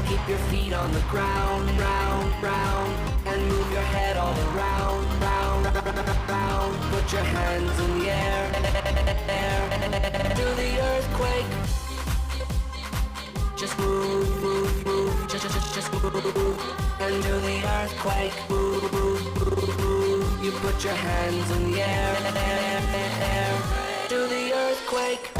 keep your feet on the ground, round, round, and move your head all around, round, round. Put your hands in the air, air. Do the earthquake. Just move, move, move. Just move. And do the earthquake. Move, move, move, move. You put your hands in the air, air, air. Do the earthquake.